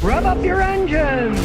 Rev up your engines!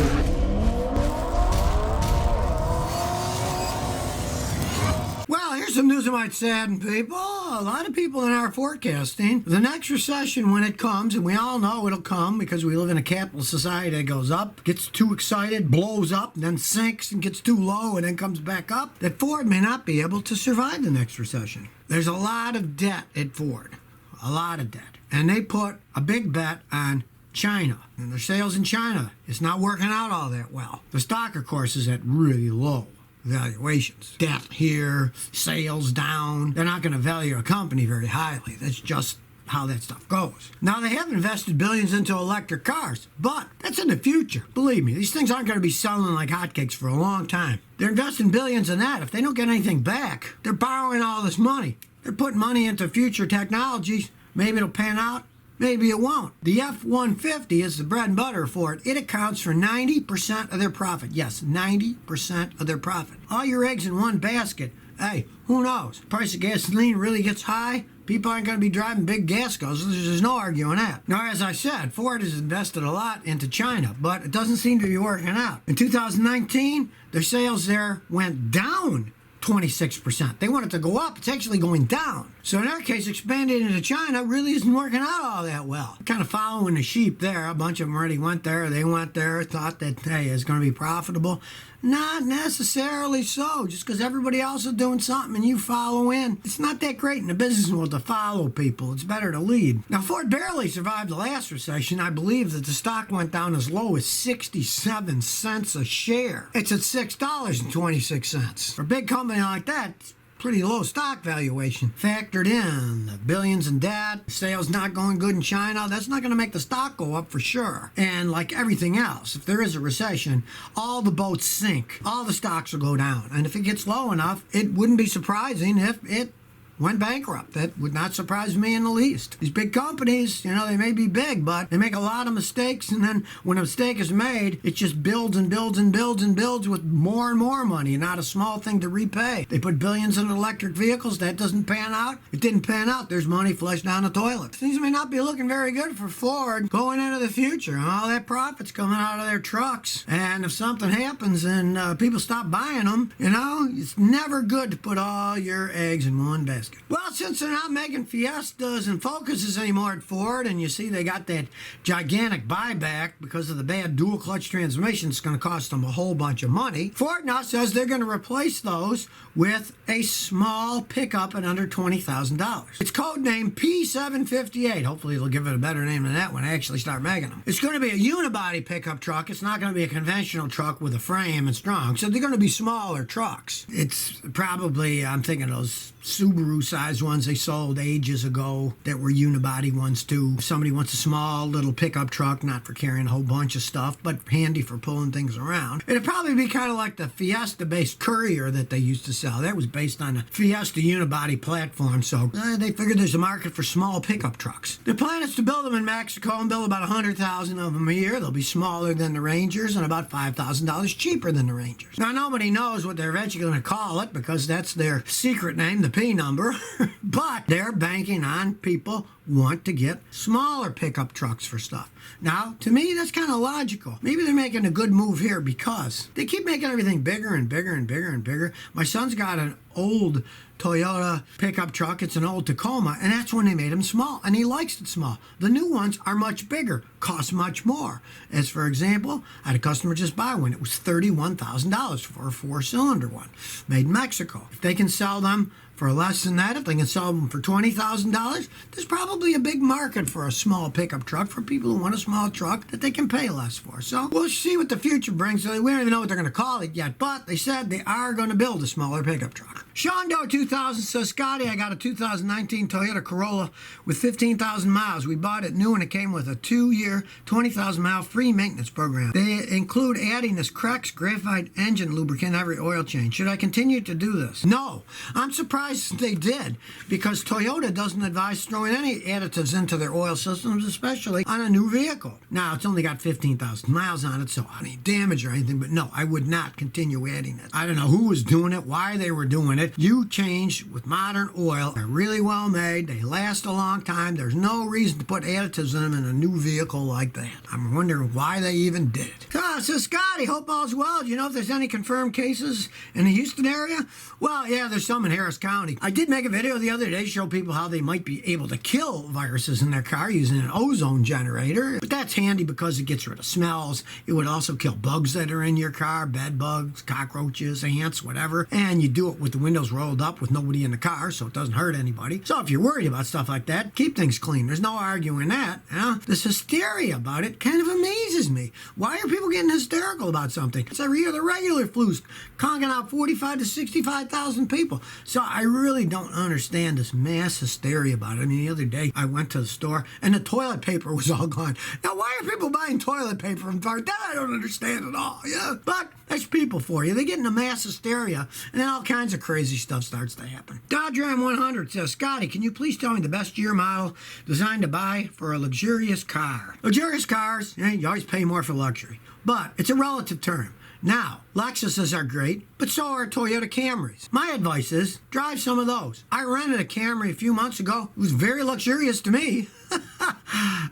Well, here's some news that might sadden people. A lot of people in our forecasting, the next recession, when it comes, and we all know it'll come because we live in a capitalist society that goes up, gets too excited, blows up, and then sinks and gets too low and then comes back up, that Ford may not be able to survive the next recession. There's a lot of debt at Ford. A lot of debt. And they put a big bet on China. And their sales in China is not working out all that well. The stock, of course, is at really low valuations. Debt here, sales down. They're not going to value a company very highly. That's just how that stuff goes. Now, they have invested billions into electric cars, but that's in the future. Believe me, these things aren't going to be selling like hotcakes for a long time. They're investing billions in that. If they don't get anything back, they're borrowing all this money. They're putting money into future technologies. Maybe it'll pan out. Maybe it won't. The F-150 is the bread and butter for it. It accounts for 90% of their profit. Yes, 90% of their profit. All your eggs in one basket. Hey, who knows? Price of gasoline really gets high. People aren't going to be driving big gas guzzlers. There's no arguing that. Now, as I said, Ford has invested a lot into China, but it doesn't seem to be working out. In 2019, their sales there went down 26%. They want it to go up. It's actually going down. So in our case, expanding into China really isn't working out all that well. Kind of following the sheep there. A bunch of them already went there. They went there, thought that, hey, it's going to be profitable. Not necessarily so. Just because everybody else is doing something and you follow in, it's not that great in the business world to follow people. It's better to lead. Now, Ford barely survived the last recession. I believe that the stock went down as low as 67 cents a share. It's at $6.26. For a big company like that, it's pretty low stock valuation. Factored in the billions in debt, sales not going good in China, that's not going to make the stock go up for sure. And like everything else, if there is a recession, all the boats sink. All the stocks will go down. And if it gets low enough, it wouldn't be surprising if it went bankrupt. That would not surprise me in the least. These big companies, they may be big, but they make a lot of mistakes, and then when a mistake is made, it just builds and builds and builds and builds with more and more money, not a small thing to repay. They put billions in electric vehicles. That doesn't pan out. It didn't pan out. There's money flushed down the toilet. Things may not be looking very good for Ford going into the future. All that profit's coming out of their trucks, and if something happens and people stop buying them, it's never good to put all your eggs in one basket. Well, since they're not making Fiestas and Focuses anymore at Ford, and you see they got that gigantic buyback because of the bad dual clutch transmission, it's going to cost them a whole bunch of money. Ford now says they're going to replace those with a small pickup at under $20,000. It's codenamed P758. Hopefully they'll give it a better name than that when they actually start making them. It's going to be a unibody pickup truck. It's not going to be a conventional truck with a frame and strong. So they're going to be smaller trucks. It's probably, I'm thinking those Subaru-sized ones they sold ages ago that were unibody ones too. If somebody wants a small little pickup truck, not for carrying a whole bunch of stuff, but handy for pulling things around. It'd probably be kind of like the Fiesta-based Courier that they used to sell. That was based on a Fiesta unibody platform, so they figured there's a market for small pickup trucks. The plan is to build them in Mexico and build about 100,000 of them a year. They'll be smaller than the Rangers and about $5,000 cheaper than the Rangers. Now, nobody knows what they're eventually going to call it because that's their secret name, the P number, but they're banking on people want to get smaller pickup trucks for stuff. Now, to me, that's kind of logical. Maybe they're making a good move here because they keep making everything bigger and bigger and bigger and bigger. My son's got an old Toyota pickup truck. It's an old Tacoma, and that's when they made them small, and he likes it small. The new ones are much bigger, cost much more. As for example, I had a customer just buy one. It was $31,000 for a 4-cylinder one, made in Mexico. If they can sell them for less than that, if they can sell them for $20,000, there's probably a big market for a small pickup truck for people who want a small truck that they can pay less for. So we'll see what the future brings. We don't even know what they're going to call it yet, but they said they are going to build a smaller pickup truck. Sean Doe 2000 says, Scotty, I got a 2019 Toyota Corolla with 15,000 miles. We bought it new and it came with a 2-year, 20,000-mile free maintenance program. They include adding this Crex graphite engine lubricant every oil change. Should I continue to do this? No. I'm surprised they did because Toyota doesn't advise throwing any additives into their oil systems, especially on a new vehicle. Now, it's only got 15,000 miles on it, so any damage or anything, but no, I would not continue adding it. I don't know who was doing it, why they were doing it. it. You change with modern oil. They're really well made. They last a long time. There's no reason to put additives in them in a new vehicle like that. I'm wondering why they even did it. So Scotty, hope all's well. Do you know if there's any confirmed cases in the Houston area? Well, yeah, there's some in Harris County. I did make a video the other day to show people how they might be able to kill viruses in their car using an ozone generator. But that's handy because it gets rid of smells. It would also kill bugs that are in your car, bed bugs, cockroaches, ants, whatever. And you do it with the windows rolled up with nobody in the car, so it doesn't hurt anybody. So if you're worried about stuff like that, keep things clean. There's no arguing that. You know? This hysteria about it kind of amazes me. Why are people getting hysterical about something? It's every year the regular flu's conking out 45 to 65,000 people. So I really don't understand this mass hysteria about it. I mean, the other day I went to the store and the toilet paper was all gone. Now, why are people buying toilet paper from Target? That I don't understand at all. Yeah, but that's people for you. They get into mass hysteria, and then all kinds of crazy stuff starts to happen. Dodgeram 100 says, Scotty, can you please tell me the best year model designed to buy for a luxurious car? Luxurious cars, you always pay more for luxury, but it's a relative term. Now, Lexuses are great, but so are Toyota Camrys. My advice is, drive some of those. I rented a Camry a few months ago. It was very luxurious to me.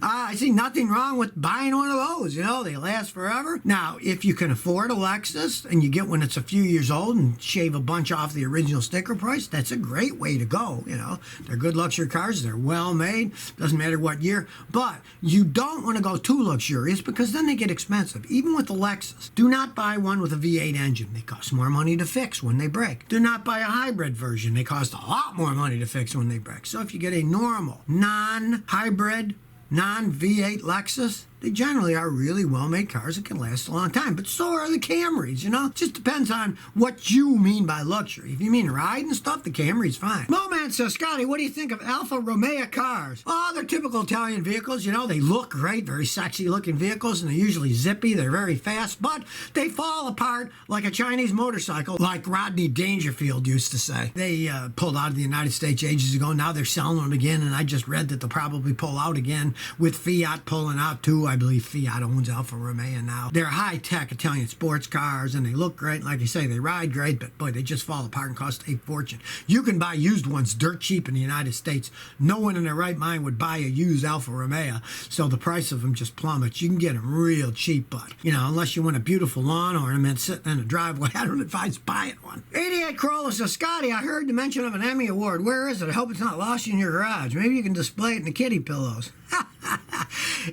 I see nothing wrong with buying one of those. You know, they last forever. Now, if you can afford a Lexus and you get one that's a few years old and shave a bunch off the original sticker price, that's a great way to go. You know, they're good luxury cars. They're well made. Doesn't matter what year. But you don't want to go too luxurious because then they get expensive. Even with the Lexus, do not buy one with a V8 engine. They cost more money to fix when they break. Do not buy a hybrid version. They cost a lot more money to fix when they break. So if you get a normal, non-hybrid, non-V8 Lexus, they generally are really well-made cars that can last a long time. But so are the Camrys, you know? It just depends on what you mean by luxury. If you mean ride and stuff, the Camry's fine. Moman says, Scotty, what do you think of Alfa Romeo cars? Oh, they're typical Italian vehicles. You know, they look great, very sexy-looking vehicles, and they're usually zippy. They're very fast, but they fall apart like a Chinese motorcycle, like Rodney Dangerfield used to say. They pulled out of the United States ages ago. Now they're selling them again, and I just read that they'll probably pull out again with Fiat pulling out, too. I believe Fiat owns Alfa Romeo now. They're high-tech Italian sports cars, and they look great. Like I say, they ride great, but boy, they just fall apart and cost a fortune. You can buy used ones dirt cheap in the United States. No one in their right mind would buy a used Alfa Romeo, so the price of them just plummets. You can get them real cheap, but, you know, unless you want a beautiful lawn ornament sitting in the driveway, I don't advise buying one. 88 Crawler says, Scotty, I heard the mention of an Emmy Award. Where is it? I hope it's not lost in your garage. Maybe you can display it in the kitty pillows.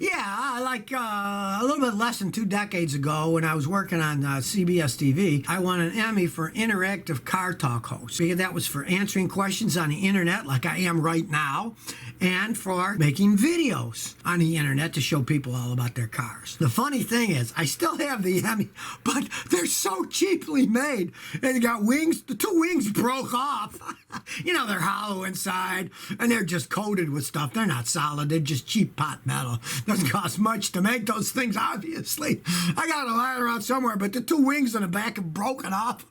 Yeah, like a little bit less than 2 decades ago when I was working on CBS TV, I won an Emmy for interactive car talk host. Because that was for answering questions on the internet like I am right now, and for making videos on the internet to show people all about their cars. The funny thing is, I still have the Emmy, but they're so cheaply made. And they got wings, the 2 wings broke off. You know, they're hollow inside, and they're just coated with stuff. They're not solid, they're just cheap pot metal. Doesn't cost much to make those things, obviously. I got a ladder around somewhere, but the 2 wings on the back have broken off.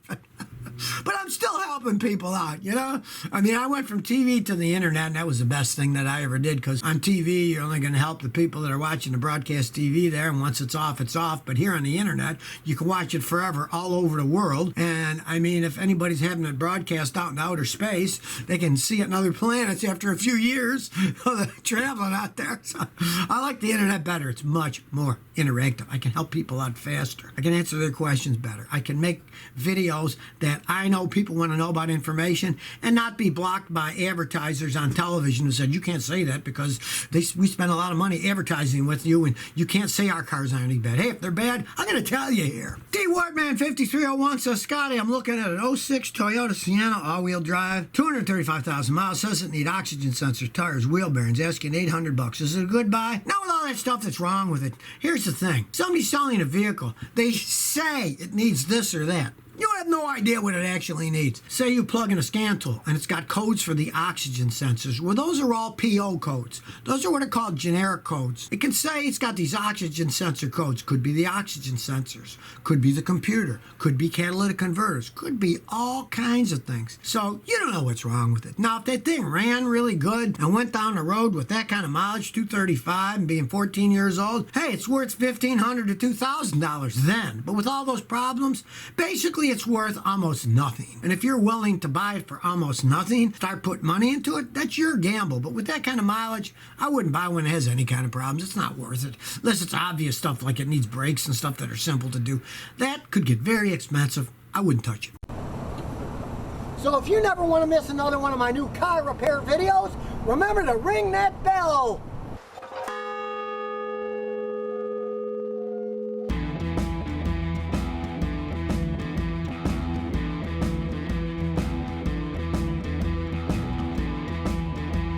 But I'm still helping people out, you know? I mean, I went from TV to the internet, and that was the best thing that I ever did, because on TV, you're only going to help the people that are watching the broadcast TV there, and once it's off, it's off. But here on the internet, you can watch it forever all over the world. And, I mean, if anybody's having it broadcast out in outer space, they can see it in other planets after a few years traveling out there. So I like the internet better. It's much more interactive. I can help people out faster. I can answer their questions better. I can make videos that I know people want to know about information and not be blocked by advertisers on television who said, you can't say that because we spend a lot of money advertising with you and you can't say our cars aren't any bad. Hey, if they're bad, I'm going to tell you here. D. Wartman 5301 says, Scotty, I'm looking at an 06 Toyota Sienna all-wheel drive, 235,000 miles, doesn't need oxygen sensors, tires, wheel bearings, asking $800. Is it a good buy? Not with all that stuff that's wrong with it. Here's the thing. Somebody's selling a vehicle. They say it needs this or that. You have no idea what it actually needs. Say you plug in a scan tool and it's got codes for the oxygen sensors. Well, those are all PO codes. Those are what are called generic codes. It can say it's got these oxygen sensor codes. Could be the oxygen sensors. Could be the computer. Could be catalytic converters. Could be all kinds of things. So you don't know what's wrong with it. Now, if that thing ran really good and went down the road with that kind of mileage, 235 and being 14 years old, hey, it's worth $1,500 to $2,000 then. But with all those problems, basically Really, it's worth almost nothing. And if you're willing to buy it for almost nothing, start putting money into it, that's your gamble. But with that kind of mileage, I wouldn't buy one that has any kind of problems. It's not worth it. Unless it's obvious stuff like it needs brakes and stuff that are simple to do. That could get very expensive. I wouldn't touch it. So if you never want to miss another one of my new car repair videos, remember to ring that bell.